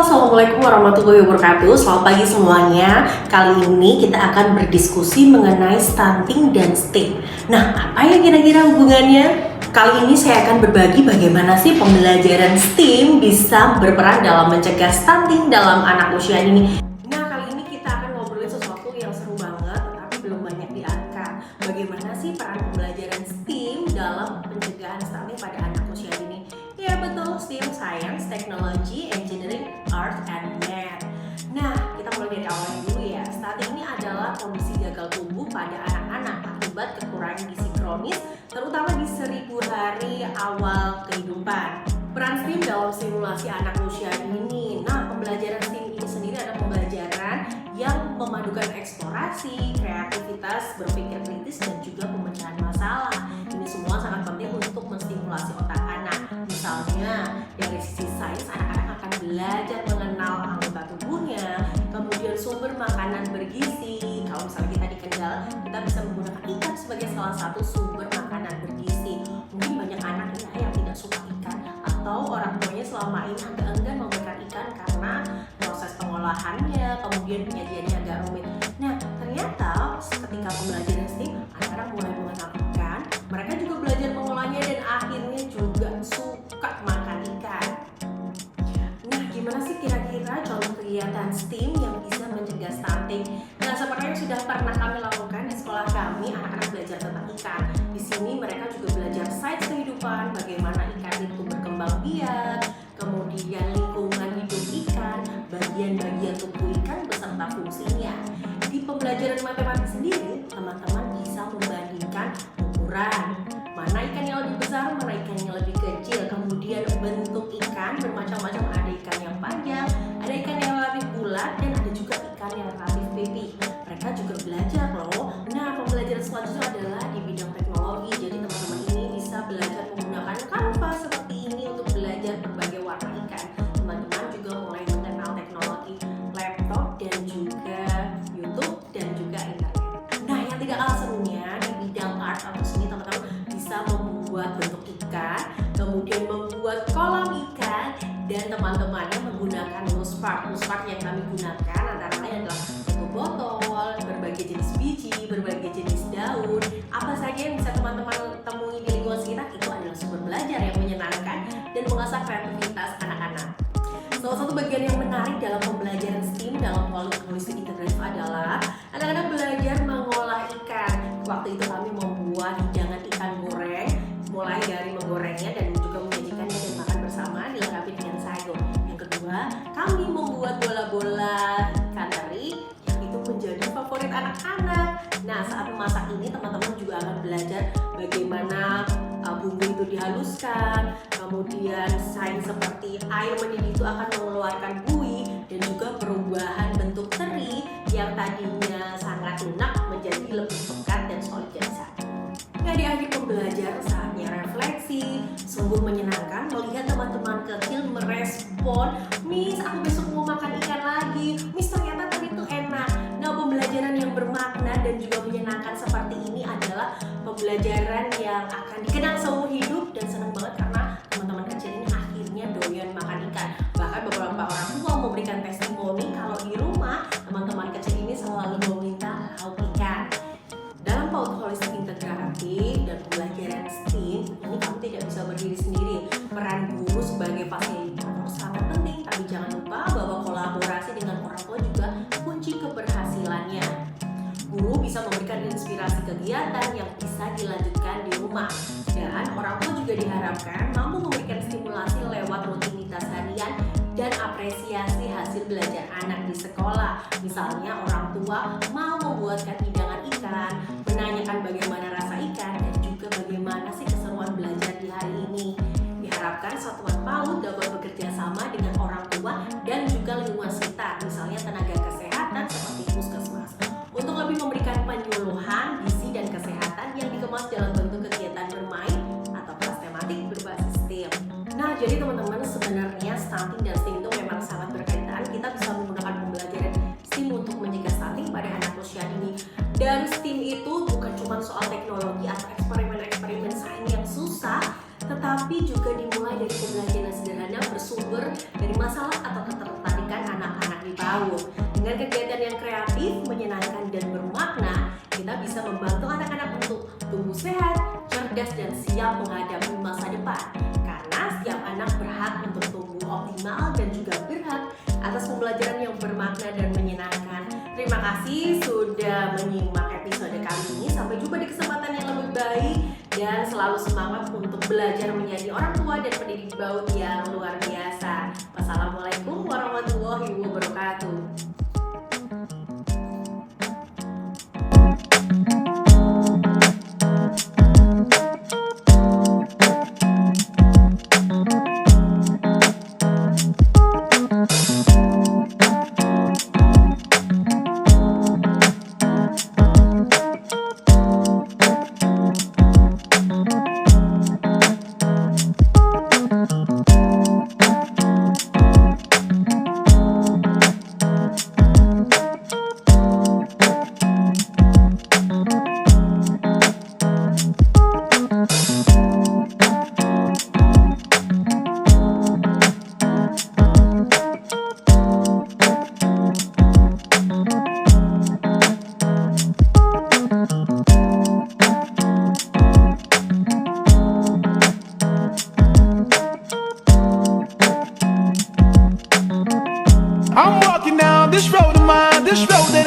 Assalamualaikum warahmatullahi wabarakatuh. Selamat pagi semuanya. Kali ini kita akan berdiskusi mengenai stunting dan STEAM. Nah, apa ya kira-kira hubungannya? Kali ini saya akan berbagi bagaimana sih pembelajaran STEAM bisa berperan dalam mencegah stunting dalam anak usia ini. Nah, kali ini kita akan ngobrolin sesuatu yang seru banget, tetapi belum banyak diangkat. Bagaimana sih peran pembelajaran STEAM dalam pencegahan stunting pada anak usia ini? Ya betul, STEAM, Science, Technology, Engineering, Art, and Math. Nah, kita mulai dari awalnya dulu ya. Stunting ini adalah kondisi gagal tumbuh pada anak-anak akibat kekurangan gizi kronis, terutama di 1000 hari awal kehidupan. Peran STEAM dalam stimulasi anak usia ini. Nah, pembelajaran STEAM ini sendiri adalah pembelajaran yang memadukan eksplorasi, kreativitas, berpikir kritis, dan juga pemecahan masalah. Ini semua sangat penting untuk menstimulasi otak anak. Misalnya, dari sisi sains, anak-anak akan belajar mengenal anggota tubuhnya, kemudian sumber makanan bergizi. Kalau misalnya kita di Kendal, kita bisa menggunakan ikan sebagai salah satu sumber makanan bergizi. Mungkin banyak anak ya yang tidak suka ikan, atau orang tuanya selama ini agak enggan memberikan ikan karena proses pengolahannya, kemudian penyajiannya agak rumit. Nah, ternyata ketika pembelajaran STEAM, anak-anak mulai mengenal ikan, mereka juga belajar mengolahnya dan akhirnya juga suka makan ikan. Nah, gimana sih kira-kira contoh kegiatan STEAM yang bisa mencegah stunting? Nah, seperti yang sudah pernah kami lakukan di sekolah kami, anak-anak belajar tentang ikan. Di sini mereka juga belajar sains kehidupan, bagaimana ikan itu berkembang biak, kemudian lingkungan hidup ikan, bagian-bagian tubuh ikan beserta fungsinya. Di pembelajaran matematik sendiri, teman-teman bisa membandingkan ukuran, mana ikan yang lebih besar, mana ikan yang lebih kecil, kemudian bentuk ikan bermacam-macam, ada ikan yang panjang, ada ikan yang relatif bulat, dan ada juga ikan yang relatif pipih. Mereka juga belajar loh. Nah, pembelajaran selanjutnya adalah di bidang teknologi. Jadi teman-teman ini bisa belajar menggunakan Canva seperti ini untuk belajar berbagai warna ikan. Teman-teman juga mulai mengenal teknologi laptop dan juga YouTube dan juga internet. Nah, yang tidak kalah serunya di bidang art atau seni, teman-teman bisa membuat bentuk ikan, kemudian membuat kolam ikan, dan teman-temannya menggunakan muspark. Muspark yang kami gunakan antara lain adalah bentuk botol, berbagai jenis biji, berbagai jenis daun, apa saja yang bisa teman-teman temui di lingkungan sekitar. Itu adalah sumber belajar yang menyenangkan dan mengasah kreativitas anak-anak. Salah satu bagian yang menarik dalam pembelajaran STEAM dalam holistik integratif adalah anak-anak belajar mengolah ikan. Waktu itu kami membuat hidangan ikan goreng, mulai dari menggorengnya dan juga menyajikannya dan makan bersama, dilengkapi dengan sayur. Yang kedua, kami membuat bola-bola ikan teri yang itu menjadi favorit anak-anak. Nah, saat memasak ini teman-teman juga akan belajar bagaimana bumbu itu dihaluskan, kemudian sains seperti air mendidih itu akan mengeluarkan buih, dan juga perubahan bentuk teri yang tadinya sangat lunak menjadi lebih pekat dan solid jasa. Nah, di akhir pembelajaran saatnya refleksi. Sungguh menyenangkan melihat teman-teman kecil merespon, "Miss, aku besok mau makan ikan lagi. Miss, ternyata tadi itu enak." Nah, pembelajaran yang bermakna dan juga menyenangkan seperti ini adalah pembelajaran yang akan dikenang seumur hidup, dan senang banget karena teman-teman kecil ini akhirnya doyan makan ikan. Bahkan beberapa orang tua memberikan testimoni kalau di rumah teman-teman kecil ini selalu meminta lauk ikan. Dalam PAUD holistik integratif dan pembelajaran STEAM ini, kamu tidak bisa berdiri sendiri. Peran guru sebagai fasilitator sangat penting, tapi jangan lupa bahwa kolaborasi dengan orang tua juga kunci keberhasilannya. Guru bisa memberikan inspirasi kegiatan yang bisa dilanjutkan di rumah, dan orang tua juga diharapkan mampu memberikan stimulasi lewat rutinitas harian dan apresiasi hasil belajar anak di sekolah. Misalnya orang tua mau membuatkan hidangan ikan, menanyakan bagaimana rasa ikan, dan juga bagaimana sih keseruan belajar di hari ini. Diharapkan satuan PAUD dapat bekerja sama dengan orang tua dan juga lingkungan sekitar, misalnya tenaga kesehatan seperti puskesmas, untuk lebih memberikan penyuluhan gizi dan kesehatan yang dikemas dalam bentuk kegiatan bermain atau kelas tematik berbasis STEAM. Nah, jadi teman-teman, sebenarnya stunting dan STEAM itu memang sangat berkaitan. Kita bisa menggunakan pembelajaran STEAM untuk mencegah stunting pada anak usia ini. Dan STEAM itu bukan cuma soal teknologi atau eksperimen-eksperimen sains yang susah, tetapi juga dimulai dari pembelajaran sederhana bersumber dari masalah atau ketertarikan siap menghadapi masa depan. Karena setiap anak berhak untuk tumbuh optimal dan juga berhak atas pembelajaran yang bermakna dan menyenangkan. Terima kasih sudah menyimak episode kali ini. Sampai jumpa di kesempatan yang lebih baik dan selalu semangat untuk belajar menjadi orang tua dan pendidik PAUD yang luar biasa. Wassalamualaikum warahmatullahi wabarakatuh. I'm walking down this road of mine, this road that